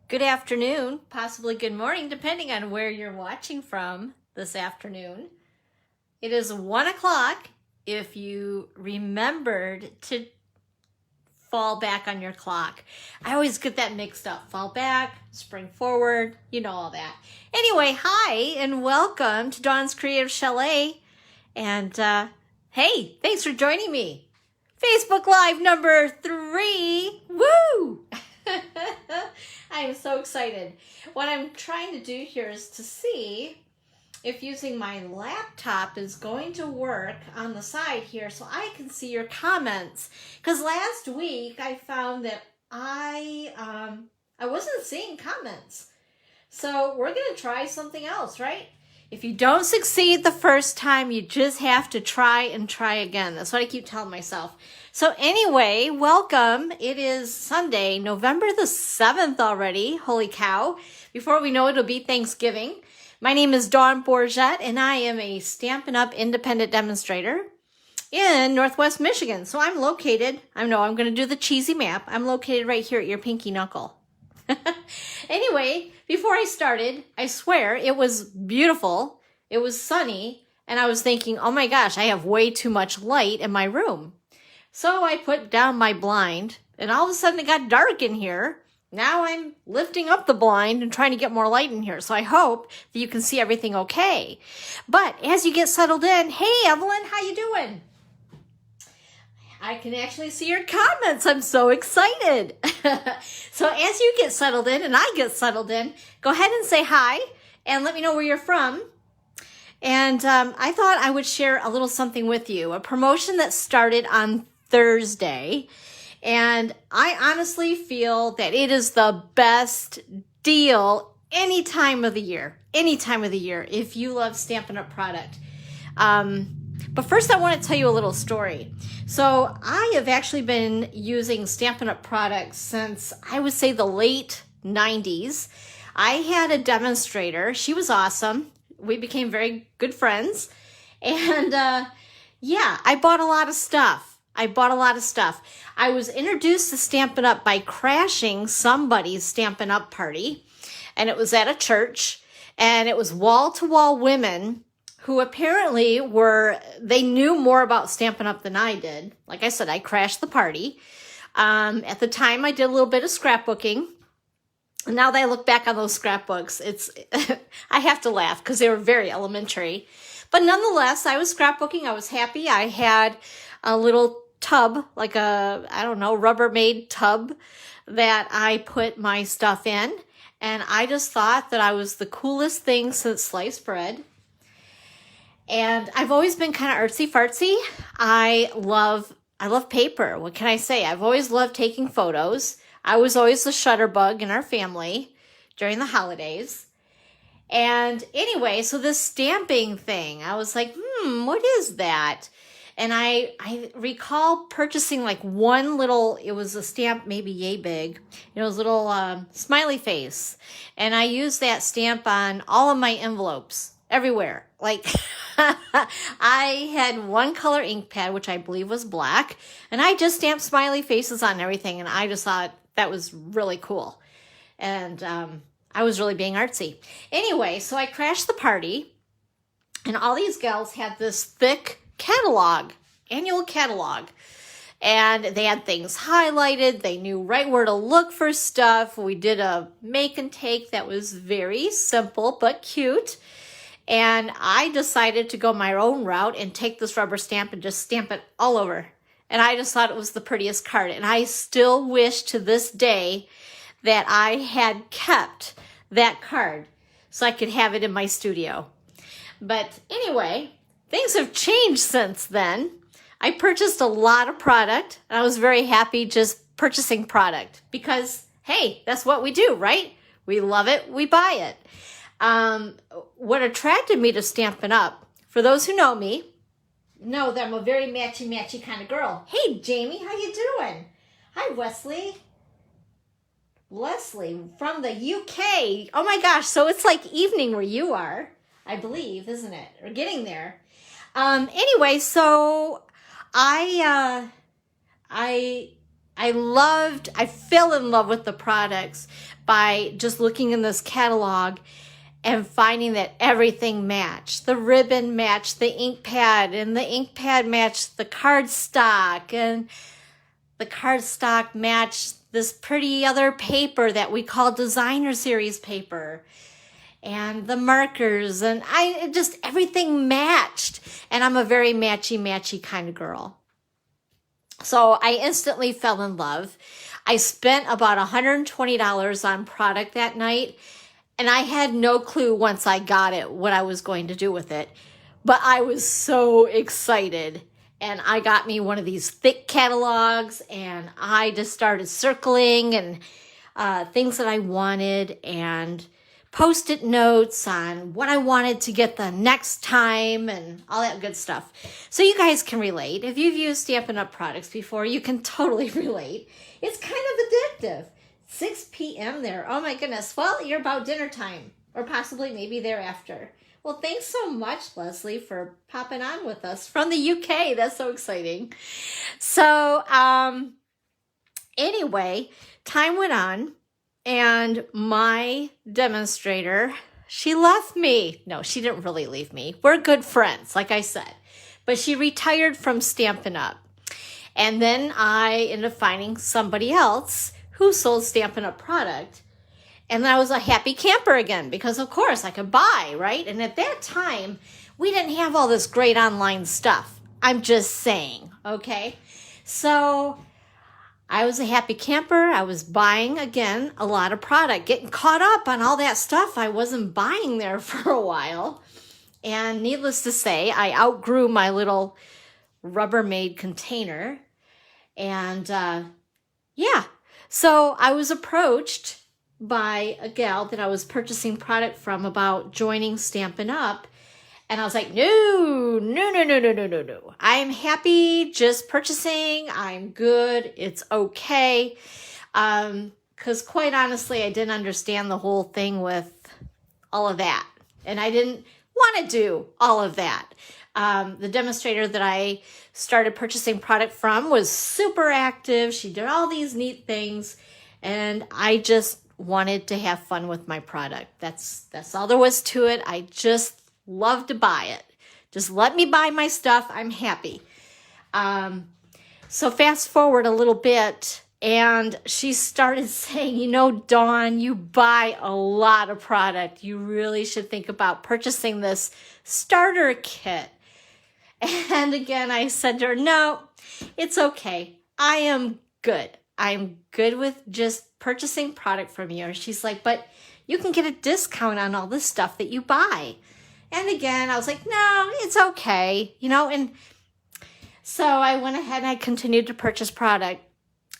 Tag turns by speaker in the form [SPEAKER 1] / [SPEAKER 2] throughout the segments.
[SPEAKER 1] Good afternoon, possibly good morning, depending on where you're watching from this afternoon. It is 1 o'clock if you remembered to fall back on your clock. I always get that mixed up. Fall back, spring forward, you know all that. Anyway, hi and welcome to Dawn's Creative Chalet. And hey, thanks for joining me. Facebook Live number 3. Woo! I am so excited. What I'm trying to do here is to see if using my laptop is going to work on the side here so I can see your comments. Because last week I found that I wasn't seeing comments. So we're going to try something else, right? If you don't succeed the first time, you just have to try and try again. That's what I keep telling myself. So anyway, welcome. It is Sunday, November the 7th already. Holy cow. Before we know it, it'll be Thanksgiving. My name is Dawn Bourgette, and I am a Stampin' Up! Independent demonstrator in Northwest Michigan. So I'm located, I'm going to do the cheesy map. I'm located right here at your pinky knuckle. Anyway, before I started, I swear it was beautiful. It was sunny, and I was thinking, oh my gosh, I have way too much light in my room. So I put down my blind, and all of a sudden it got dark in here. Now I'm lifting up the blind and trying to get more light in here. So I hope that you can see everything okay. But as you get settled in, hey Evelyn, how you doing? I can actually see your comments. I'm so excited. So as you get settled in and I get settled in, go ahead and say hi and let me know where you're from. And I thought I would share a little something with you, a promotion that started on Thursday. And I honestly feel that it is the best deal any time of the year, if you love Stampin' Up! Product. But first I want to tell you a little story. So I have actually been using Stampin' Up! Products since I would say the late 90s. I had a demonstrator. She was awesome. We became very good friends. And yeah, I bought a lot of stuff. I was introduced to Stampin' Up! By crashing somebody's Stampin' Up! Party. And it was at a church. And it was wall-to-wall women who apparently they knew more about Stampin' Up! Than I did. Like I said, I crashed the party. At the time, I did a little bit of scrapbooking. And now that I look back on those scrapbooks, I have to laugh because they were very elementary. But nonetheless, I was scrapbooking. I was happy. I had a little tub, like a, I don't know, Rubbermaid tub that I put my stuff in. And I just thought that I was the coolest thing since sliced bread. And I've always been kind of artsy-fartsy. I love paper. What can I say? I've always loved taking photos. I was always the shutterbug in our family during the holidays. And anyway, so this stamping thing, I was like, what is that? And I recall purchasing like one little, it was a stamp maybe yay big. It was a little smiley face. And I used that stamp on all of my envelopes. Everywhere. Like, I had one color ink pad, which I believe was black, and I just stamped smiley faces on everything, and I just thought that was really cool. And I was really being artsy. Anyway, so I crashed the party, and all these gals had this thick catalog, annual catalog, and they had things highlighted. They knew right where to look for stuff. We did a make and take that was very simple but cute. And I decided to go my own route and take this rubber stamp and just stamp it all over. And I just thought it was the prettiest card. And I still wish to this day that I had kept that card so I could have it in my studio. But anyway, things have changed since then. I purchased a lot of product. And I was very happy just purchasing product because, hey, that's what we do, right? We love it, we buy it. What attracted me to Stampin' Up, for those who know me, know that I'm a very matchy-matchy kind of girl. Hey, Jamie, how you doing? Hi, Wesley. Leslie from the UK. Oh my gosh, so it's like evening where you are, I believe, isn't it? Or getting there. Anyway, so I I fell in love with the products by just looking in this catalog and finding that everything matched. The ribbon matched the ink pad, and the ink pad matched the cardstock, and the cardstock matched this pretty other paper that we call designer series paper, and the markers, and everything matched. And I'm a very matchy kind of girl. So I instantly fell in love. I spent about $120 on product that night, and I had no clue once I got it what I was going to do with it. But I was so excited. And I got me one of these thick catalogs, and I just started circling and things that I wanted, and Post-it notes on what I wanted to get the next time and all that good stuff. So you guys can relate. If you've used Stampin' Up! Products before, you can totally relate. It's kind of addictive. 6 p.m. there. Oh my goodness. Well, you're about dinner time, or possibly maybe thereafter. Well, thanks so much, Leslie, for popping on with us from the UK. That's so exciting. So anyway, time went on. And my demonstrator, she left me. No, she didn't really leave me. We're good friends, like I said. But she retired from Stampin' Up! And then I ended up finding somebody else who sold Stampin' Up! Product. And I was a happy camper again because, of course, I could buy, right? And at that time, we didn't have all this great online stuff. I'm just saying, okay? So I was a happy camper. I was buying, again, a lot of product, getting caught up on all that stuff I wasn't buying there for a while. And needless to say, I outgrew my little Rubbermaid container. And yeah, so I was approached by a gal that I was purchasing product from about joining Stampin' Up! And I was like, no. I'm happy just purchasing. I'm good. It's okay. Because quite honestly, I didn't understand the whole thing with all of that. And I didn't want to do all of that. The demonstrator that I started purchasing product from was super active. She did all these neat things. And I just wanted to have fun with my product. That's all there was to it. I just love to buy it. Just let me buy my stuff. I'm happy. So fast forward a little bit, and she started saying, you know, Dawn, you buy a lot of product. You really should think about purchasing this starter kit. And again, I said to her, no, it's okay. I am good. I'm good with just purchasing product from you. And she's like, but you can get a discount on all the stuff that you buy. And again, I was like, no, it's okay, you know, and so I went ahead and I continued to purchase product.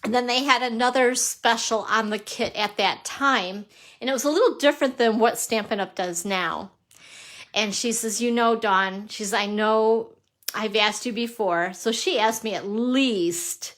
[SPEAKER 1] And then they had another special on the kit at that time, and it was a little different than what Stampin' Up! Does now. And she says, you know, Dawn, I know I've asked you before. So she asked me at least,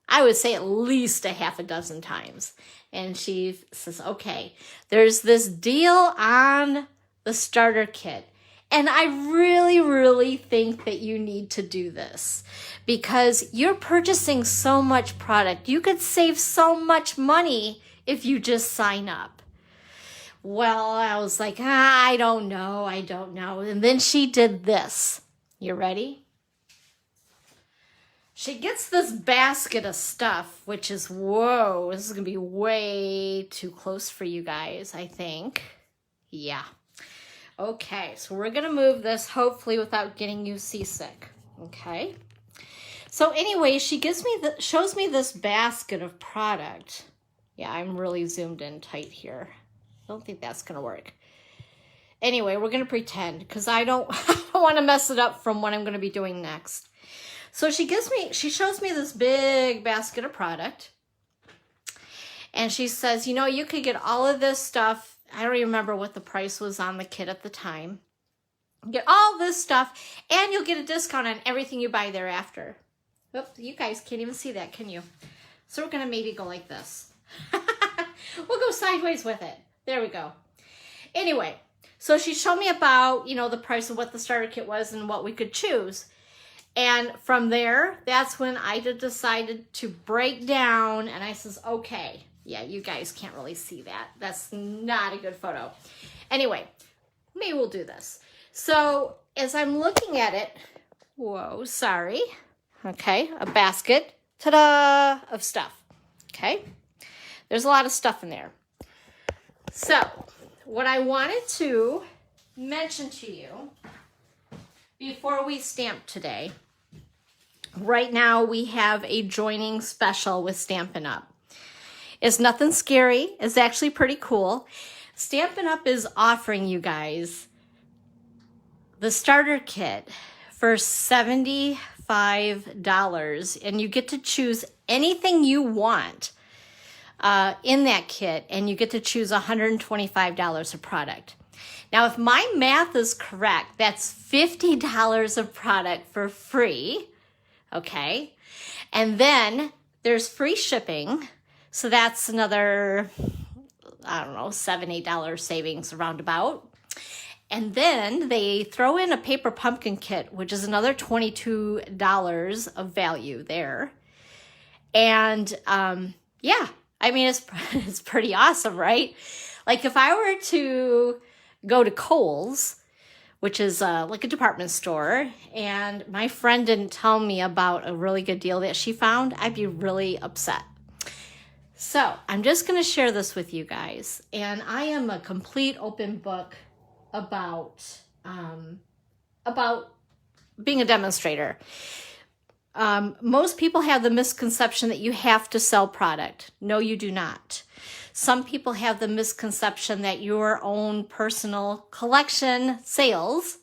[SPEAKER 1] I would say at least a half a dozen times. And she says, okay, there's this deal on the starter kit. And I really think that you need to do this because you're purchasing so much product. You could save so much money if you just sign up. Well, I was like, I don't know. And then she did this. You ready? She gets this basket of stuff, which is, whoa, this is going to be way too close for you guys, I think. Yeah. Okay, so we're going to move this hopefully without getting you seasick, okay? So anyway, she shows me this basket of product. Yeah, I'm really zoomed in tight here. I don't think that's going to work. Anyway, we're going to pretend because I don't want to mess it up from what I'm going to be doing next. So she shows me this big basket of product. And she says, you know, you could get all of this stuff. I don't even remember what the price was on the kit at the time. Get all this stuff, and you'll get a discount on everything you buy thereafter. Oops, you guys can't even see that, can you? So we're going to maybe go like this. We'll go sideways with it. There we go. Anyway, so she showed me about, you know, the price of what the starter kit was and what we could choose. And from there, that's when I decided to break down, and I says, okay, yeah, you guys can't really see that. That's not a good photo. Anyway, maybe we'll do this. So as I'm looking at it, whoa, sorry. Okay, a basket, ta-da, of stuff. Okay, there's a lot of stuff in there. So what I wanted to mention to you before we stamp today, right now we have a joining special with Stampin' Up. It's nothing scary. It's actually pretty cool. Stampin' Up is offering you guys the starter kit for $75, and you get to choose anything you want in that kit, and you get to choose $125 of product. Now, if my math is correct, that's $50 of product for free, okay? And then there's free shipping, so that's another, I don't know, $7, $8 savings roundabout. And then they throw in a paper pumpkin kit, which is another $22 of value there. And yeah, I mean, it's pretty awesome, right? Like if I were to go to Kohl's, which is like a department store, and my friend didn't tell me about a really good deal that she found, I'd be really upset. So I'm just going to share this with you guys. And I am a complete open book about being a demonstrator. Most people have the misconception that you have to sell product. No, you do not. Some people have the misconception that your own personal collection sales,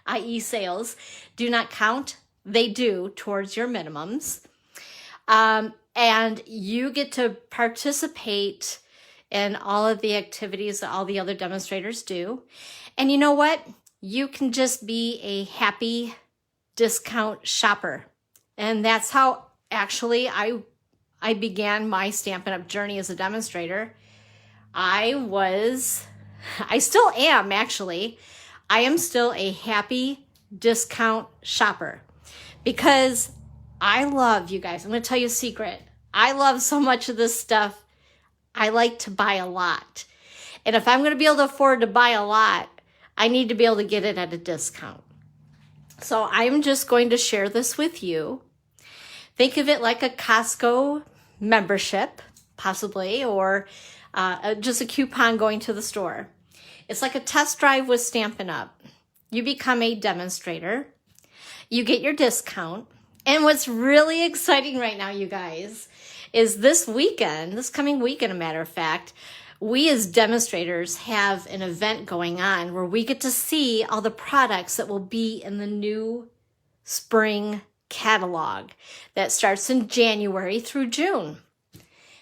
[SPEAKER 1] i.e. sales, do not count. They do towards your minimums. And you get to participate in all of the activities that all the other demonstrators do. And you know what? You can just be a happy discount shopper. And that's how actually I began my Stampin' Up! Journey as a demonstrator. I still am actually. I am still a happy discount shopper because I love, you guys, I'm going to tell you a secret. I love so much of this stuff. I like to buy a lot. And if I'm going to be able to afford to buy a lot, I need to be able to get it at a discount. So I'm just going to share this with you. Think of it like a Costco membership, possibly, or just a coupon going to the store. It's like a test drive with Stampin' Up. You become a demonstrator. You get your discount. And what's really exciting right now, you guys, is this coming weekend, a matter of fact, we as demonstrators have an event going on where we get to see all the products that will be in the new spring catalog that starts in January through June.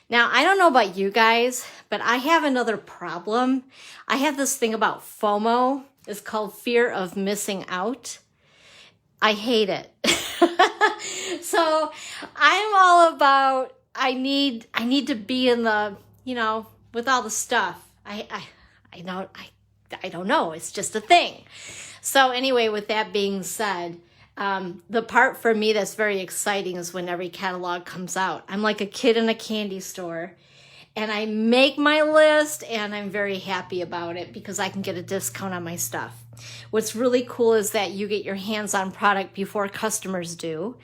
[SPEAKER 1] Now, I don't know about you guys, but I have another problem. I have this thing about FOMO. It's called fear of missing out. I hate it. So I'm all about, I need to be in the, with all the stuff. I don't know. It's just a thing. So anyway, with that being said, the part for me that's very exciting is when every catalog comes out. I'm like a kid in a candy store, and I make my list, and I'm very happy about it because I can get a discount on my stuff. What's really cool is that you get your hands on product before customers do.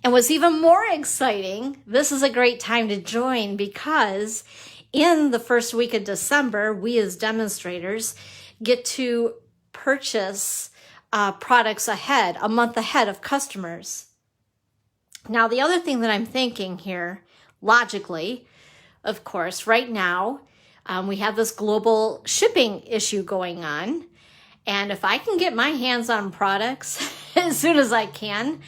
[SPEAKER 1] And what's even more exciting, this is a great time to join because in the first week of December, we as demonstrators get to purchase products a month ahead of customers. Now, the other thing that I'm thinking here, logically, of course, right now, we have this global shipping issue going on. And if I can get my hands on products as soon as I can,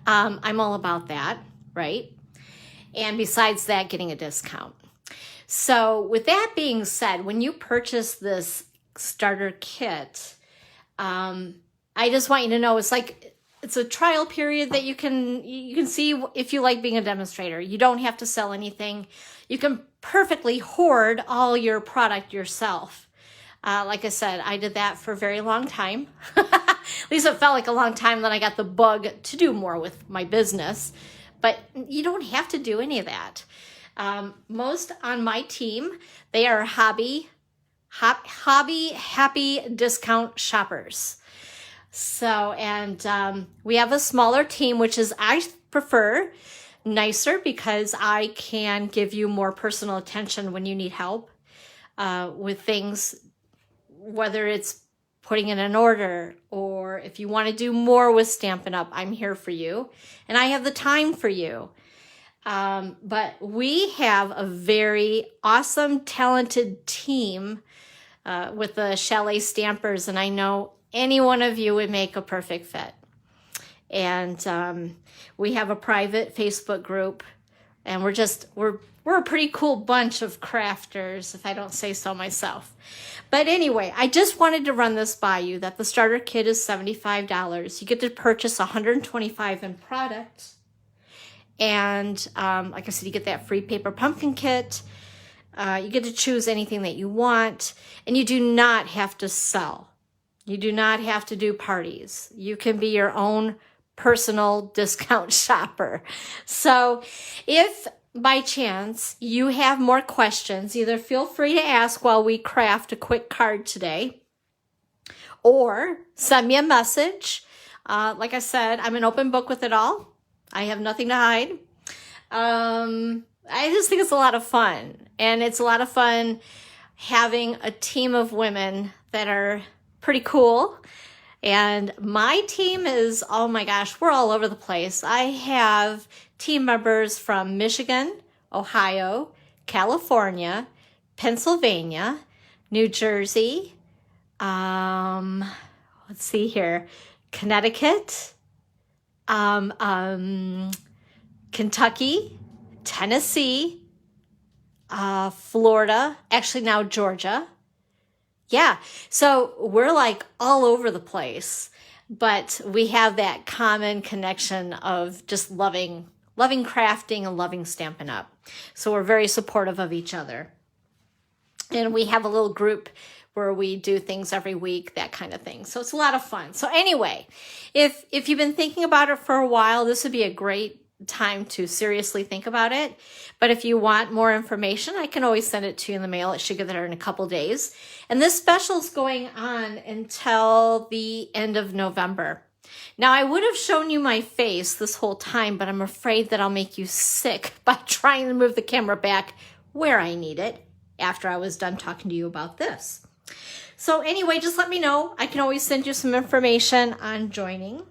[SPEAKER 1] I'm all about that, right? And besides that, getting a discount. So with that being said, when you purchase this starter kit, I just want you to know it's a trial period that you can see if you like being a demonstrator. You don't have to sell anything. You can perfectly hoard all your product yourself. Like I said, I did that for a very long time. At least it felt like a long time that I got the bug to do more with my business. But you don't have to do any of that. Most on my team, they are hobby happy discount shoppers. So, and we have a smaller team, which is, I prefer, nicer because I can give you more personal attention when you need help with things, whether it's putting in an order or if you want to do more with Stampin' Up, I'm here for you and I have the time for you. But we have a very awesome, talented team with the Chalet Stampers, and I know any one of you would make a perfect fit. And we have a private Facebook group, and we're a pretty cool bunch of crafters, if I don't say so myself. But anyway, I just wanted to run this by you that the starter kit is $75. You get to purchase $125 in product. And like I said, you get that free paper pumpkin kit. You get to choose anything that you want. And you do not have to sell. You do not have to do parties. You can be your own personal discount shopper. So if by chance you have more questions, either feel free to ask while we craft a quick card today, or send me a message. Like I said, I'm an open book with it all. I have nothing to hide. I just think it's a lot of fun, and it's a lot of fun having a team of women that are pretty cool. And my team is, oh my gosh, we're all over the place. I have team members from Michigan, Ohio, California, Pennsylvania, New Jersey, let's see here, Connecticut, Kentucky, Tennessee, Florida, actually now Georgia. Yeah, so we're like all over the place, but we have that common connection of just loving crafting and loving Stampin' Up. So we're very supportive of each other. And we have a little group where we do things every week, that kind of thing. So it's a lot of fun. So anyway, if you've been thinking about it for a while, this would be a great time to seriously think about it. But if you want more information, I can always send it to you in the mail. It should get there in a couple days. And this special is going on until the end of November. Now, I would have shown you my face this whole time, but I'm afraid that I'll make you sick by trying to move the camera back where I need it after I was done talking to you about this. So anyway, just let me know. I can always send you some information on joining.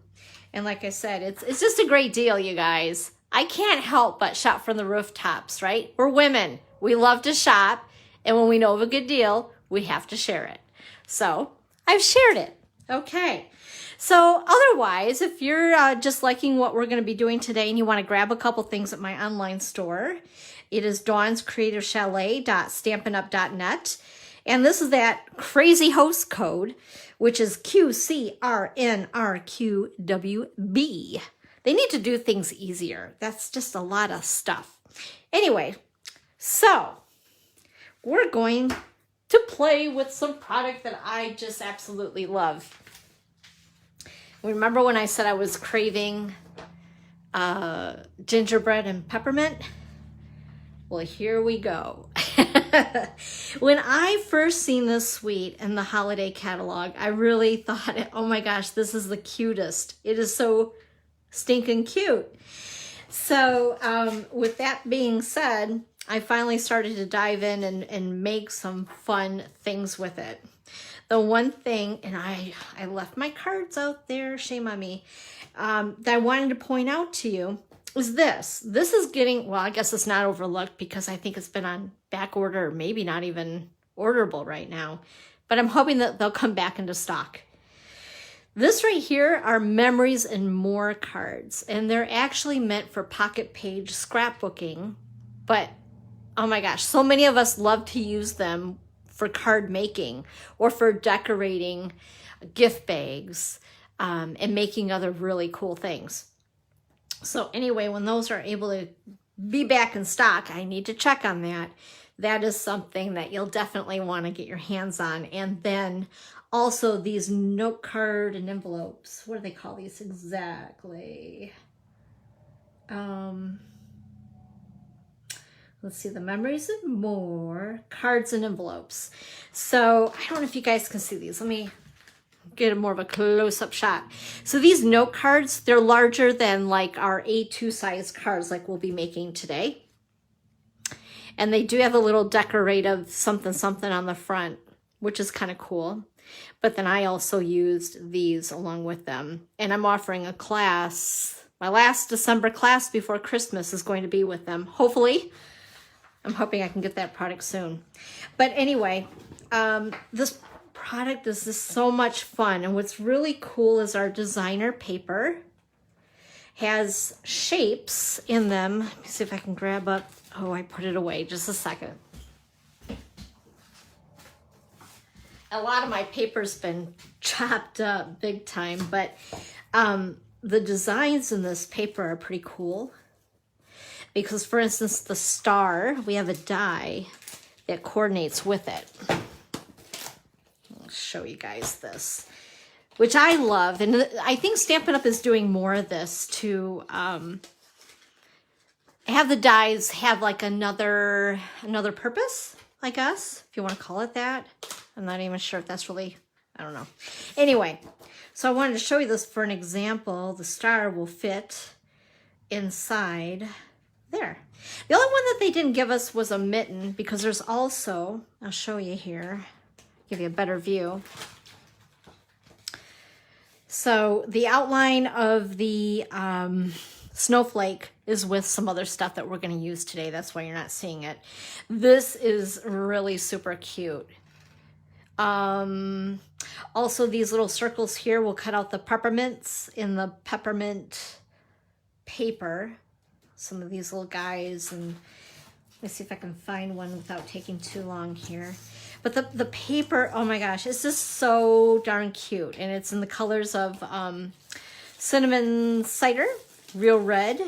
[SPEAKER 1] And like I said, it's just a great deal, you guys. I can't help but shop from the rooftops, right? We're women. We love to shop. And when we know of a good deal, we have to share it. So I've shared it. Okay. So otherwise, if you're just liking what we're going to be doing today and you want to grab a couple things at my online store, it is dawnscreativechalet.stampinup.net. And this is that crazy host code, which is QCRNRQWB. They need to do things easier. That's just a lot of stuff. Anyway, so we're going to play with some product that I just absolutely love. Remember when I said I was craving gingerbread and peppermint? Well, here we go. When I first seen this sweet in the holiday catalog, I really thought, oh my gosh, this is the cutest. It is so stinking cute. So with that being said, I finally started to dive in and make some fun things with it. The one thing, and I left my cards out there, shame on me, that I wanted to point out to you is this. This is getting, well, I guess it's not overlooked because I think it's been on back order, or maybe not even orderable right now, but I'm hoping that they'll come back into stock. This right here are Memories and More cards, and they're actually meant for pocket page scrapbooking, but oh my gosh, so many of us love to use them for card making or for decorating gift bags and making other really cool things. So anyway, when those are able to be back in stock, I need to check on that that is something that you'll definitely want to get your hands on. And then also these note card and envelopes. What do they call these exactly? Let's see, the memories of more cards and envelopes. So I don't know if you guys can see these. Let me get a more of a close-up shot. So these note cards, they're larger than like our A2 size cards like we'll be making today. And they do have a little decorative something something on the front, which is kind of cool. But then I also used these along with them. And I'm offering a class. My last December class before Christmas is going to be with them. Hopefully. I'm hoping I can get that product soon. But anyway, this product is just so much fun. And what's really cool is our designer paper has shapes in them. Let me see if I can grab up. Oh, I put it away. Just a second. A lot of my paper's been chopped up big time, but the designs in this paper are pretty cool. Because, for instance, the star, we have a die that coordinates with it. I'll show you guys this, which I love. And I think Stampin' Up! Is doing more of this to have the dies have like another purpose, I guess, if you want to call it that. I'm not even sure if that's really, I don't know. Anyway, so I wanted to show you this for an example. The star will fit inside there. The only one that they didn't give us was a mitten, because there's also, I'll show you here, give you a better view. So the outline of the snowflake is with some other stuff that we're going to use today. That's why you're not seeing it. This is really super cute. Also, these little circles here will cut out the peppermints in the peppermint paper. Some of these little guys, and let's see if I can find one without taking too long here. But the paper, oh my gosh, it's just so darn cute. And it's in the colors of cinnamon cider, real red,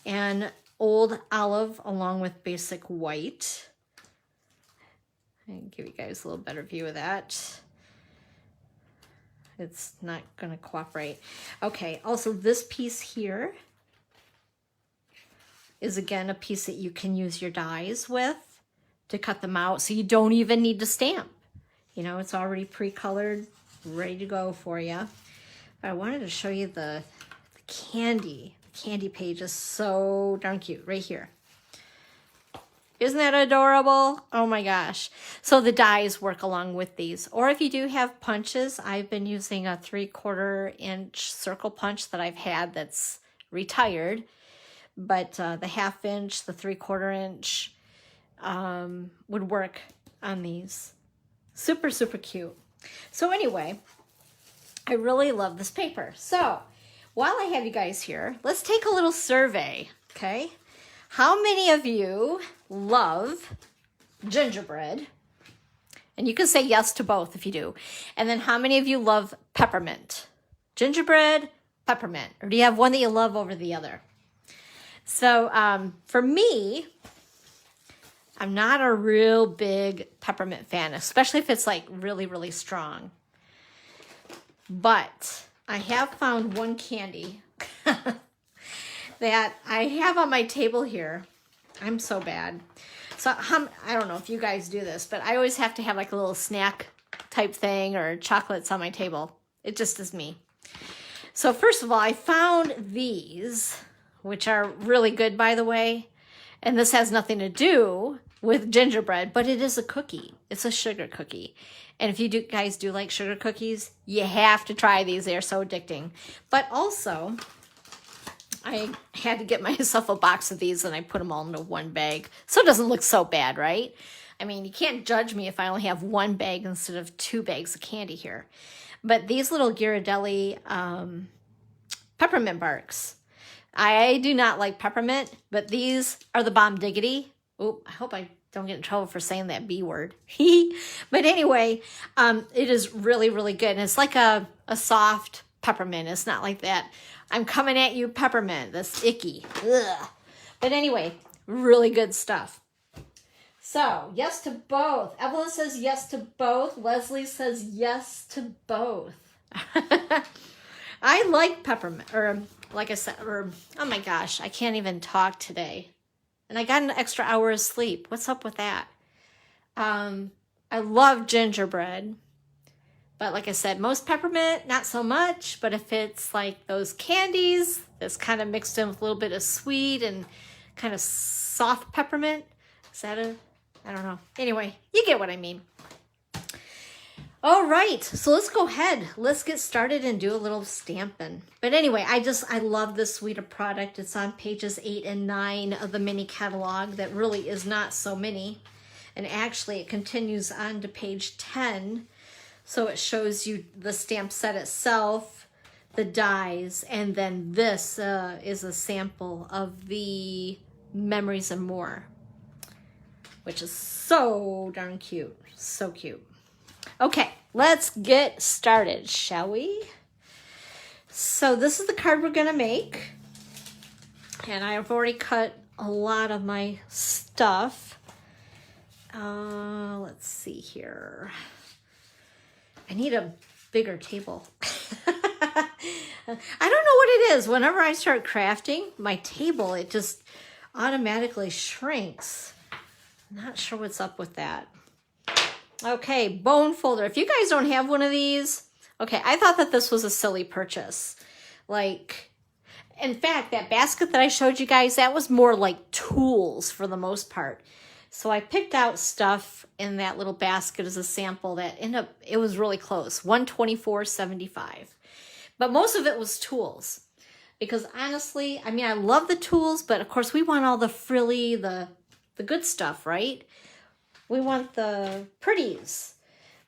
[SPEAKER 1] and old olive, along with basic white. I can give you guys a little better view of that. It's not going to cooperate. Okay, also this piece here is again a piece that you can use your dies with to cut them out, so you don't even need to stamp. You know, it's already pre-colored, ready to go for you. But I wanted to show you the candy. The candy page is so darn cute right here. Isn't that adorable? Oh my gosh. So the dies work along with these. Or if you do have punches, I've been using a 3/4 inch circle punch that I've had that's retired. But the 1/2 inch, the 3/4 inch would work on these. Super, super cute. So anyway, I really love this paper. So while I have you guys here, let's take a little survey, okay? How many of you love gingerbread? And you can say yes to both if you do. And then how many of you love peppermint? Gingerbread, peppermint. Or do you have one that you love over the other? So for me, I'm not a real big peppermint fan, especially if it's like really, really strong. But I have found one candy that I have on my table here. I'm so bad. So I don't know if you guys do this, but I always have to have like a little snack type thing or chocolates on my table. It just is me. So first of all, I found these, which are really good, by the way. And this has nothing to do with gingerbread, but it is a cookie. It's a sugar cookie. And if you guys do like sugar cookies, you have to try these. They are so addicting. But also, I had to get myself a box of these and I put them all into one bag. So it doesn't look so bad, right? I mean, you can't judge me if I only have one bag instead of 2 bags of candy here. But these little Ghirardelli peppermint barks. I do not like peppermint, but these are the bomb diggity. Oh, I hope I don't get in trouble for saying that B word. But anyway, it is really, really good. And it's like a soft peppermint. It's not like that I'm coming at you peppermint. That's icky. Ugh. But anyway, really good stuff. So, yes to both. Evelyn says yes to both. Leslie says yes to both. I like peppermint, or like I said, or oh my gosh, I can't even talk today. And I got an extra hour of sleep. What's up with that? I love gingerbread. But like I said, most peppermint, not so much. But if it's like those candies that's kind of mixed in with a little bit of sweet and kind of soft peppermint, is that I don't know. Anyway, you get what I mean. All right, so let's go ahead. Let's get started and do a little Stampin'. But anyway, I love this suite of product. It's on pages 8 and 9 of the mini catalog that really is not so many. And actually, it continues on to page 10. So it shows you the stamp set itself, the dies, and then this is a sample of the Memories and More, which is so darn cute. So cute. Okay, let's get started, shall we? So this is the card we're gonna make. And I've already cut a lot of my stuff. Let's see here. I need a bigger table. I don't know what it is. Whenever I start crafting, my table, it just automatically shrinks. I'm not sure what's up with that. Okay, bone folder. If you guys don't have one of these, okay, I thought that this was a silly purchase. Like, in fact, that basket that I showed you guys, that was more like tools for the most part. So I picked out stuff in that little basket as a sample that ended up, it was really close, $124.75. But most of it was tools. Because honestly, I mean, I love the tools, but of course we want all the frilly, the good stuff, right? We want the pretties,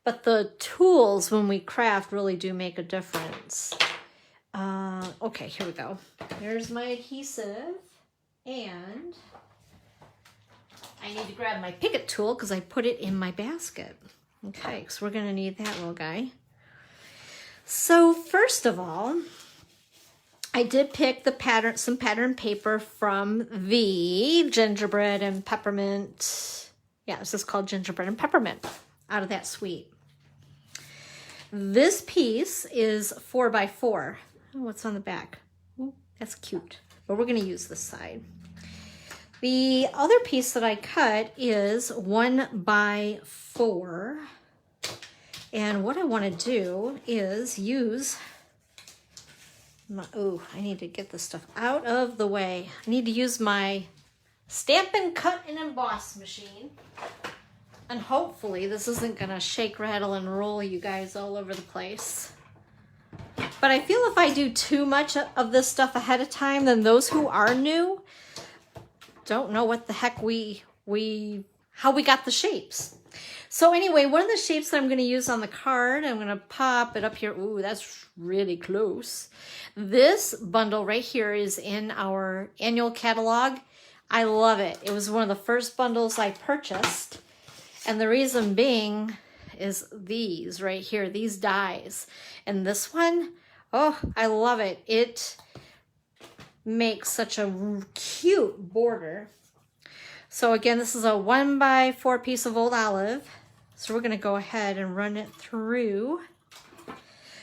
[SPEAKER 1] but the tools when we craft really do make a difference. Okay, here we go. Here's my adhesive, and I need to grab my Picket tool because I put it in my basket. Okay, so we're gonna need that little guy. So first of all, I did pick the pattern, some pattern paper from the Gingerbread and Peppermint. Yeah, this is called Gingerbread and Peppermint out of that suite. This piece is 4x4. Oh, what's on the back? Ooh, that's cute. But we're going to use this side. The other piece that I cut is 1x4. And what I want to do is use my, oh, I need to get this stuff out of the way. I need to use my Stampin' Cut and Emboss machine. And hopefully this isn't gonna shake, rattle, and roll you guys all over the place. But I feel if I do too much of this stuff ahead of time, then those who are new don't know what the heck how we got the shapes. So anyway, one of the shapes that I'm gonna use on the card, I'm gonna pop it up here. Ooh, that's really close. This bundle right here is in our annual catalog. I love it. It was one of the first bundles I purchased. And the reason being is these right here, these dies. And this one, oh, I love it. It makes such a cute border. So again, this is a 1x4 piece of old olive. So we're gonna go ahead and run it through.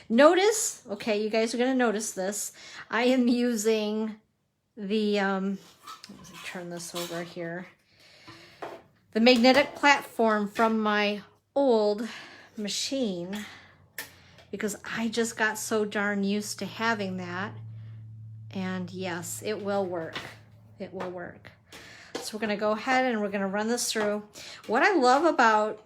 [SPEAKER 1] Notice, okay, you guys are gonna notice this. I am using the, let me turn this over here. The magnetic platform from my old machine, because I just got so darn used to having that. And yes, it will work. It will work. So we're gonna go ahead and we're gonna run this through. What I love about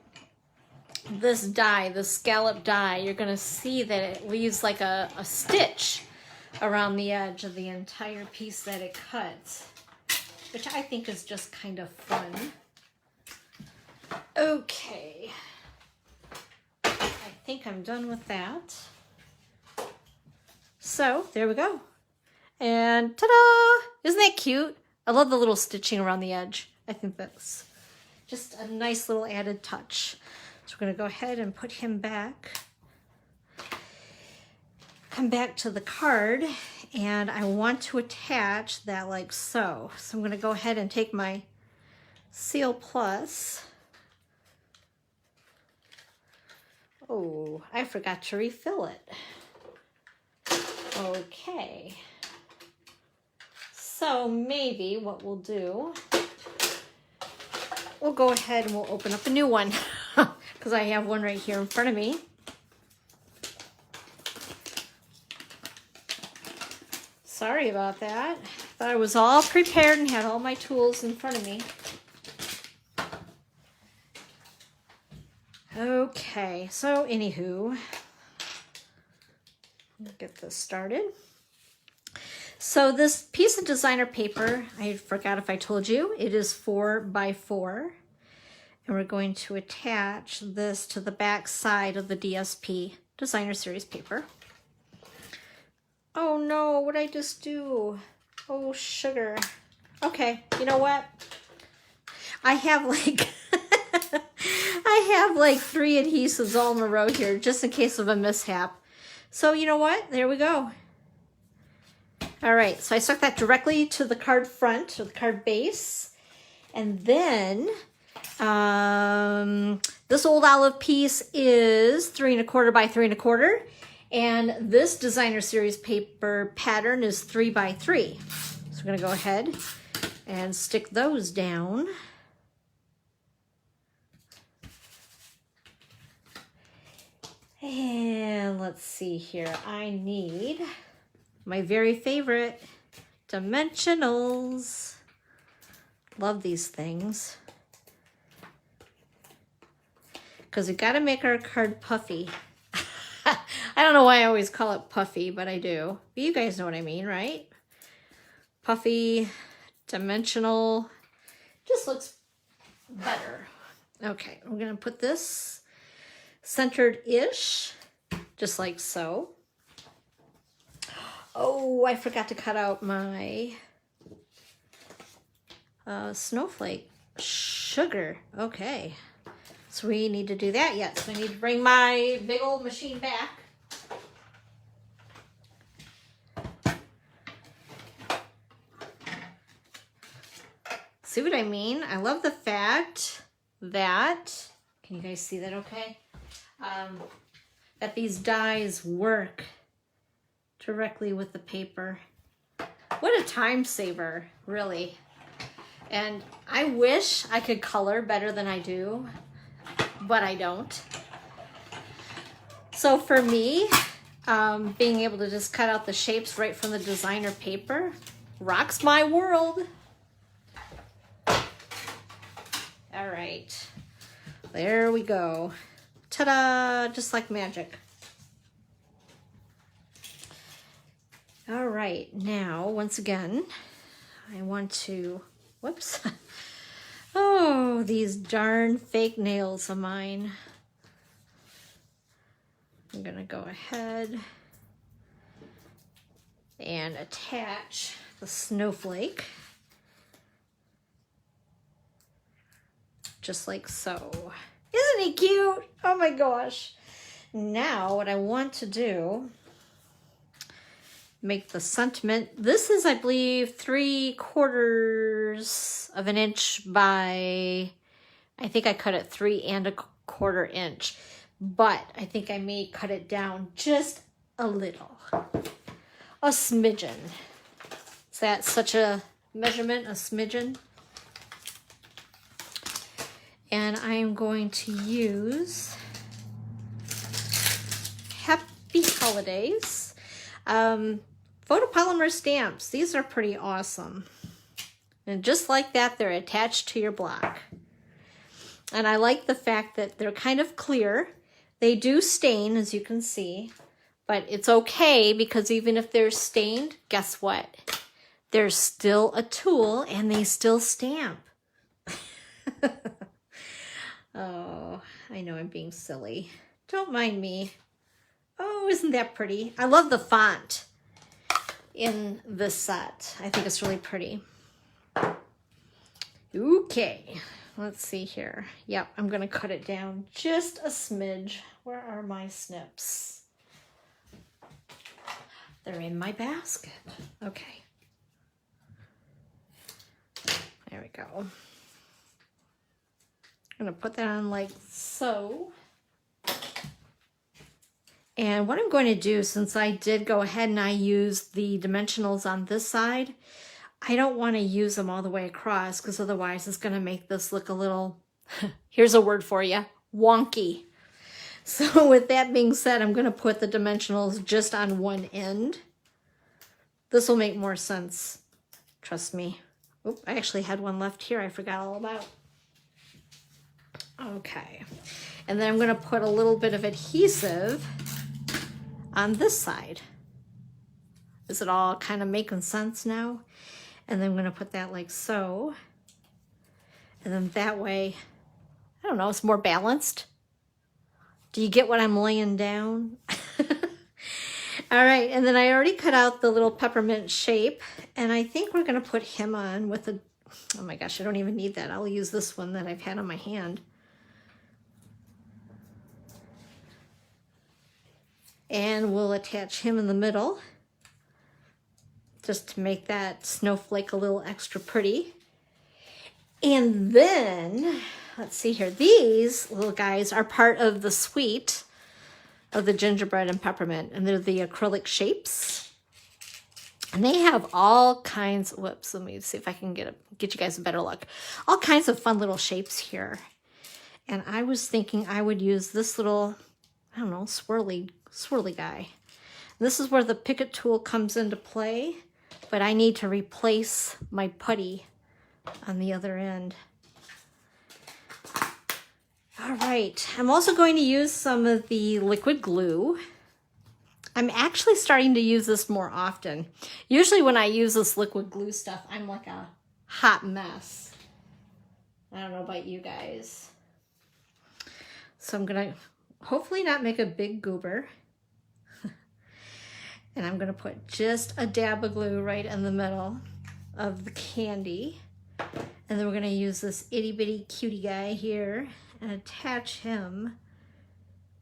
[SPEAKER 1] this die, the scallop die, you're gonna see that it leaves like a stitch around the edge of the entire piece that it cuts, which I think is just kind of fun. Okay, I think I'm done with that. So there we go. And ta-da! Isn't that cute? I love the little stitching around the edge. I think that's just a nice little added touch. So we're gonna go ahead and put him back. Come back to the card, and I want to attach that like so. So I'm gonna go ahead and take my Seal Plus. Oh, I forgot to refill it. Okay. So maybe what we'll do, we'll go ahead and we'll open up a new one because I have one right here in front of me. Sorry about that. Thought I was all prepared and had all my tools in front of me. Okay, so anywho, let's get this started. So this piece of designer paper, I forgot if I told you, it is 4 by 4. And we're going to attach this to the back side of the DSP Designer Series paper. Oh no, what'd I just do? Oh, sugar. Okay, you know what? I have like I have like 3 adhesives all in a row here just in case of a mishap. So you know what? There we go. All right, so I stuck that directly to the card front or the card base. And then this old olive piece is 3 1/4 by 3 1/4. And this designer series paper pattern is 3 by 3. So we're gonna go ahead and stick those down. And let's see here. I need my very favorite dimensionals. Love these things. Because we gotta make our card puffy. I don't know why I always call it puffy, but I do. But you guys know what I mean, right? Puffy, dimensional, just looks better. Okay, we're gonna put this centered-ish, just like so. Oh, I forgot to cut out my snowflake sugar. Okay. So we need to do that yet. So I need to bring my big old machine back. See what I mean? I love the fact that, can you guys see that okay? That these dies work directly with the paper. What a time saver, really. And I wish I could color better than I do, but I don't. So for me, being able to just cut out the shapes right from the designer paper rocks my world. All right, there we go. Ta-da, just like magic. All right, now, once again, I want to, whoops. Oh, these darn fake nails of mine. I'm gonna go ahead and attach the snowflake. Just like so. Isn't he cute? Oh my gosh. Now what I want to do, make the sentiment. This is, I believe, 3/4 of an inch by, I think I cut it 3 1/4 inch, but I think I may cut it down just a little, a smidgen. Is that such a measurement, a smidgen? And I am going to use Happy Holidays. Photopolymer Stamps. These are pretty awesome. And just like that, they're attached to your block. And I like the fact that they're kind of clear. They do stain, as you can see, but it's okay because even if they're stained, guess what? They're still a tool and they still stamp. Oh, I know I'm being silly. Don't mind me. Oh, isn't that pretty? I love the font in this set. I think it's really pretty. Okay, let's see here. Yep, I'm gonna cut it down just a smidge. Where are my snips? They're in my basket. Okay. There we go. I'm going to put that on like so. And what I'm going to do, since I did go ahead and I used the dimensionals on this side, I don't want to use them all the way across because otherwise it's going to make this look a little, here's a word for you, wonky. So with that being said, I'm going to put the dimensionals just on one end. This will make more sense, trust me. Oh, I actually had one left here I forgot all about. Okay, and then I'm going to put a little bit of adhesive on this side. Is it all kind of making sense now? And then I'm going to put that like so. And then that way, I don't know, it's more balanced. Do you get what I'm laying down? All right, and then I already cut out the little peppermint shape, and I think we're going to put him on with a, oh my gosh, I don't even need that. I'll use this one that I've had on my hand. And we'll attach him in the middle just to make that snowflake a little extra pretty. And then, let's see here, these little guys are part of the suite of the gingerbread and peppermint, and they're the acrylic shapes. And they have all kinds, whoops, let me see if I can get you guys a better look. All kinds of fun little shapes here. And I was thinking I would use this little, I don't know, swirly guy. This is where the Picket tool comes into play, but I need to replace my putty on the other end. All right, I'm also going to use some of the liquid glue. I'm actually starting to use this more often. Usually when I use this liquid glue stuff, I'm like a hot mess. I don't know about you guys. So I'm gonna hopefully not make a big goober. And I'm gonna put just a dab of glue right in the middle of the candy. And then we're gonna use this itty bitty cutie guy here and attach him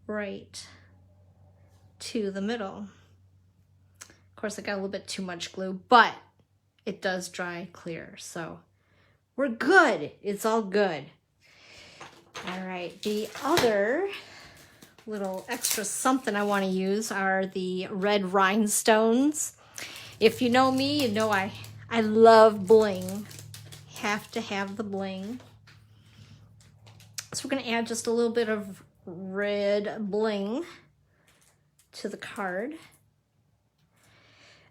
[SPEAKER 1] right to the middle. Of course, I got a little bit too much glue, but it does dry clear, so we're good. It's all good. All right, the other little extra something I want to use are the red rhinestones. If you know me, you know I love bling. Have to have the bling. So we're going to add just a little bit of red bling to the card.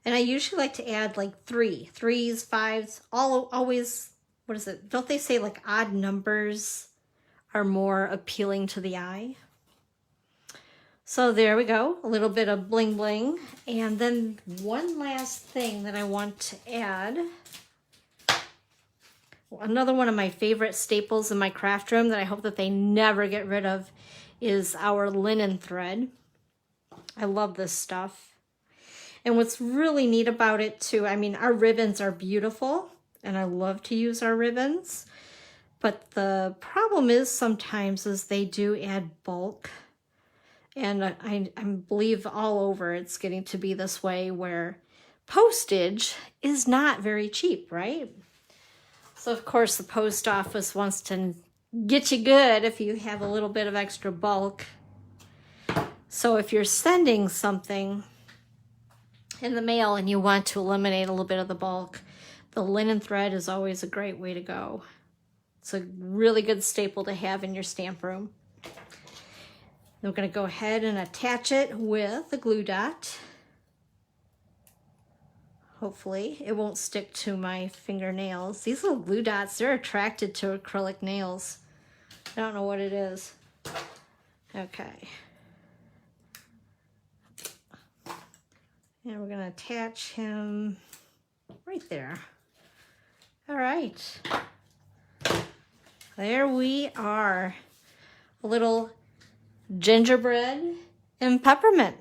[SPEAKER 1] And I usually like to add like threes, fives, always, what is it? Don't they say like odd numbers are more appealing to the eye? So there we go, a little bit of bling bling. And then one last thing that I want to add. Another one of my favorite staples in my craft room that I hope that they never get rid of is our linen thread. I love this stuff. And what's really neat about it too, I mean, our ribbons are beautiful and I love to use our ribbons. But the problem is sometimes is they do add bulk. And I believe all over it's getting to be this way where postage is not very cheap, right? So of course the post office wants to get you good if you have a little bit of extra bulk. So if you're sending something in the mail and you want to eliminate a little bit of the bulk, the linen thread is always a great way to go. It's a really good staple to have in your stamp room. Then we're going to go ahead and attach it with a glue dot. Hopefully it won't stick to my fingernails. These little glue dots, they're attracted to acrylic nails. I don't know what it is. Okay. And we're going to attach him right there. All right. There we are. A little gingerbread and peppermint.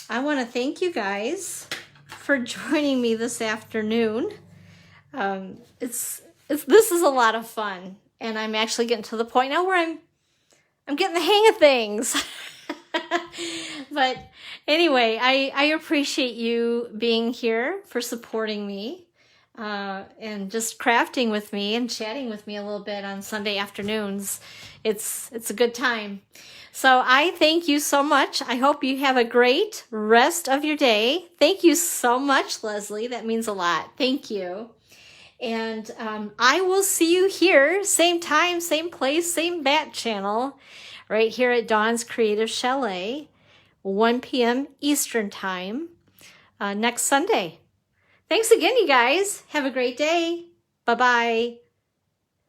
[SPEAKER 1] I want to thank you guys for joining me this afternoon. This is a lot of fun, and I'm actually getting to the point now where I'm getting the hang of things. But anyway, I appreciate you being here for supporting me. and just crafting with me and chatting with me a little bit on Sunday afternoons. It's a good time. So I thank you so much. I hope you have a great rest of your day. Thank you so much, Leslie. That means a lot. Thank you. And I will see you here, same time, same place, same bat channel, right here at Dawn's Creative Chalet, 1 p.m. Eastern Time, next Sunday. Thanks again, you guys. Have a great day. Bye-bye.